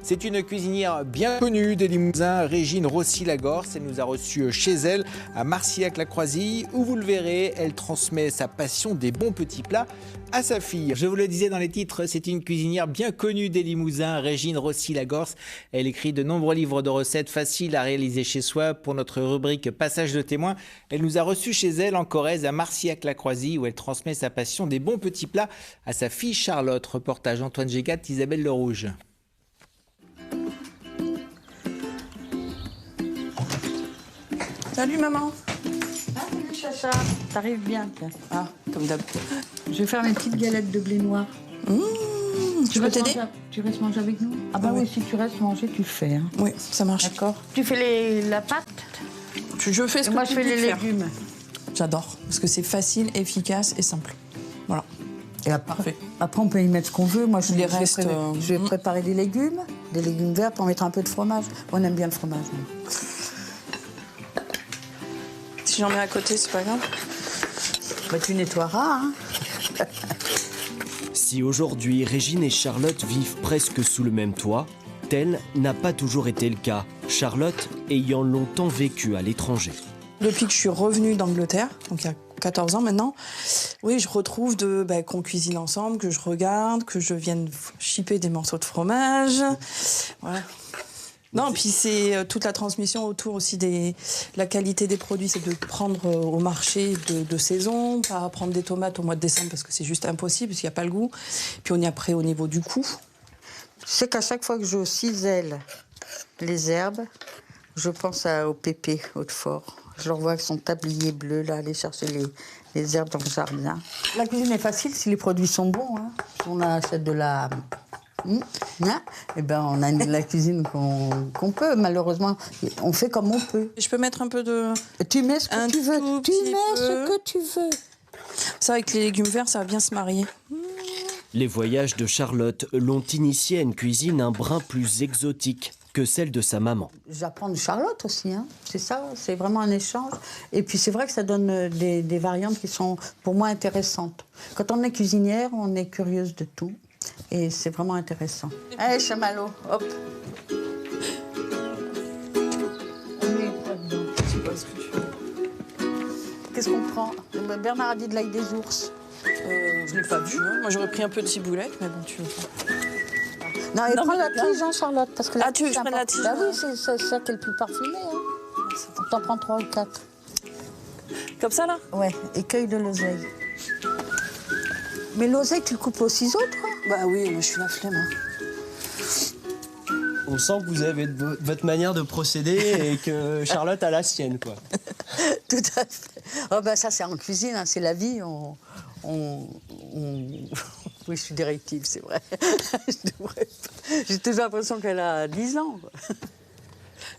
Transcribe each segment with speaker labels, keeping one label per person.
Speaker 1: C'est une cuisinière bien connue des Limousins, Régine Rossi-Lagorce. Elle nous a reçus chez elle à Marcillac-la-Croisille, où vous le verrez, elle transmet sa passion des bons petits plats à sa fille. Je vous le disais dans les titres, c'est une cuisinière bien connue des Limousins, Régine Rossi-Lagorce. Elle écrit de nombreux livres de recettes faciles à réaliser chez soi. Pour notre rubrique Passage de témoin, elle nous a reçus chez elle en Corrèze à Marcillac-la-Croisille, où elle transmet sa passion des bons petits plats à sa fille Charlotte. Reportage Antoine Gégat, Isabelle Le Rouge.
Speaker 2: Salut maman.
Speaker 3: Ah, salut Chacha, t'arrives bien. Tiens.
Speaker 2: Ah, comme d'hab.
Speaker 3: Je vais faire mes petites galettes de blé noir.
Speaker 2: Tu peux t'aider?
Speaker 3: Tu restes manger avec nous? Ah bah oui, si tu restes manger, tu le fais. Hein.
Speaker 2: Oui, ça marche.
Speaker 3: D'accord. Tu fais la pâte?
Speaker 2: Je fais ce que
Speaker 3: moi,
Speaker 2: tu
Speaker 3: je fais
Speaker 2: dis de
Speaker 3: les
Speaker 2: faire.
Speaker 3: légumes.
Speaker 2: J'adore, parce que c'est facile, efficace et simple. Voilà.
Speaker 3: Et après,
Speaker 2: Parfait.
Speaker 3: on peut y mettre ce qu'on veut. Moi, je
Speaker 2: Les
Speaker 3: vais préparer des légumes verts pour mettre un peu de fromage. On aime bien le fromage. Nous.
Speaker 2: Si j'en mets à côté, c'est pas grave.
Speaker 3: Bah, tu nettoieras. Hein.
Speaker 4: Si aujourd'hui Régine et Charlotte vivent presque sous le même toit, tel n'a pas toujours été le cas, Charlotte ayant longtemps vécu à l'étranger.
Speaker 2: Depuis que je suis revenue d'Angleterre, donc il y a 14 ans maintenant, oui, je retrouve qu'on cuisine ensemble, que je regarde, que je vienne chipper des morceaux de fromage. Voilà. Non, puis c'est toute la transmission autour aussi de la qualité des produits, c'est de prendre au marché de saison, pas prendre des tomates au mois de décembre parce que c'est juste impossible, parce qu'il n'y a pas le goût. Puis on y a après au niveau du coût.
Speaker 3: Tu sais qu'à chaque fois que je cisèle les herbes, je pense au Pépé Hautefort. Je le revois avec son tablier bleu, là, aller chercher les herbes dans le jardin. La cuisine est facile si les produits sont bons. Hein. Si on achète de la... Eh ben, on a la cuisine qu'on peut. Malheureusement, on fait comme on peut.
Speaker 2: Je peux mettre un peu de...
Speaker 3: Tu mets ce que tu veux. Tu mets ce que tu veux.
Speaker 2: Ça, avec les légumes verts, ça va bien se marier.
Speaker 4: Les voyages de Charlotte l'ont initiée à une cuisine un brin plus exotique que celle de sa maman.
Speaker 3: J'apprends de Charlotte aussi, hein. C'est ça, c'est vraiment un échange. Et puis c'est vrai que ça donne des variantes qui sont pour moi intéressantes. Quand on est cuisinière, on est curieuse de tout. Et c'est vraiment intéressant. Allez, chamallow, hop. Qu'est-ce qu'on prend? Bernard a dit de l'ail des ours.
Speaker 2: Je l'ai pas vu. Hein. Moi, j'aurais pris un peu de ciboulette, mais bon, tu veux pas.
Speaker 3: Non, et prends la tige, hein, Charlotte. Parce que
Speaker 2: Ah, tu veux que je prenne la tige?
Speaker 3: Bah oui, c'est ça qui est le plus parfumé. Hein. T'en prends 3 ou 4.
Speaker 2: Comme ça, là?
Speaker 3: Ouais, et cueille de l'oseille. Mais l'oseille, tu le coupes au ciseau, toi?
Speaker 2: Bah oui, moi, je suis la flemme. Hein.
Speaker 5: On sent que vous avez votre manière de procéder et que Charlotte a la sienne, quoi.
Speaker 3: Tout à fait. Oh ben ça, c'est en cuisine, hein, c'est la vie. Oui, je suis directive, c'est vrai. J'ai toujours l'impression qu'elle a 10 ans. Quoi.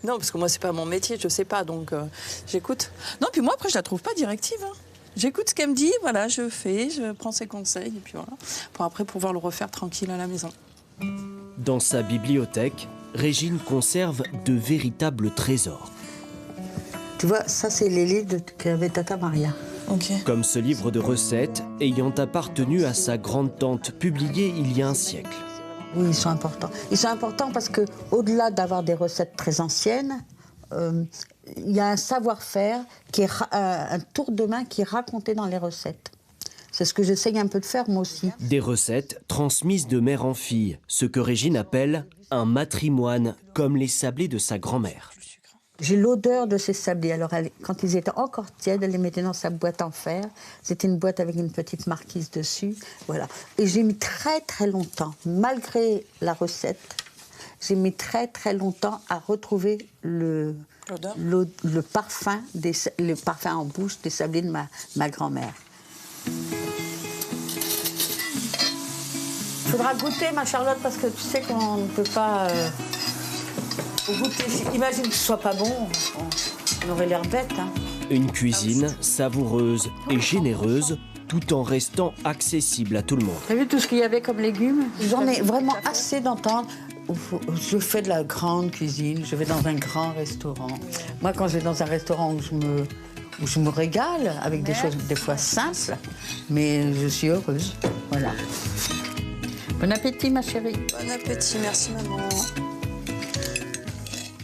Speaker 2: Non, parce que moi, c'est pas mon métier, je sais pas, donc j'écoute. Non, puis moi, après, je la trouve pas directive. Hein. J'écoute ce qu'elle me dit, voilà, je fais, je prends ses conseils, et puis voilà. Pour après pouvoir le refaire tranquille à la maison.
Speaker 4: Dans sa bibliothèque, Régine conserve de véritables trésors.
Speaker 3: Tu vois, ça, c'est les livres qu'avait Tata Maria.
Speaker 2: Ok.
Speaker 4: Comme ce livre de recettes ayant appartenu à sa grande-tante, publié il y a un siècle.
Speaker 3: Oui, ils sont importants. Ils sont importants parce qu'au-delà d'avoir des recettes très anciennes, il y a un savoir-faire, un tour de main qui est raconté dans les recettes. C'est ce que j'essaye un peu de faire, moi aussi.
Speaker 4: Des recettes transmises de mère en fille, ce que Régine appelle un matrimoine, comme les sablés de sa grand-mère.
Speaker 3: J'ai l'odeur de ces sablés. Alors, quand ils étaient encore tièdes, elle les mettait dans sa boîte en fer. C'était une boîte avec une petite marquise dessus. Voilà. Et j'ai mis très, très longtemps, malgré la recette, j'ai mis très, très longtemps à retrouver le parfum en bouche des sablés de ma grand-mère. Il faudra goûter, ma Charlotte, parce que tu sais qu'on ne peut pas goûter. Imagine que ce soit pas bon, on aurait l'air bête. Hein.
Speaker 4: Une cuisine savoureuse et généreuse, tout en restant accessible à tout le monde.
Speaker 3: T'as vu tout ce qu'il y avait comme légumes? J'en ai vraiment assez d'entendre. Je fais de la grande cuisine, je vais dans un grand restaurant. Moi, quand je vais dans un restaurant où je me régale, avec des choses des fois simples, mais je suis heureuse. Voilà. Bon appétit, ma chérie.
Speaker 2: Bon appétit, merci maman.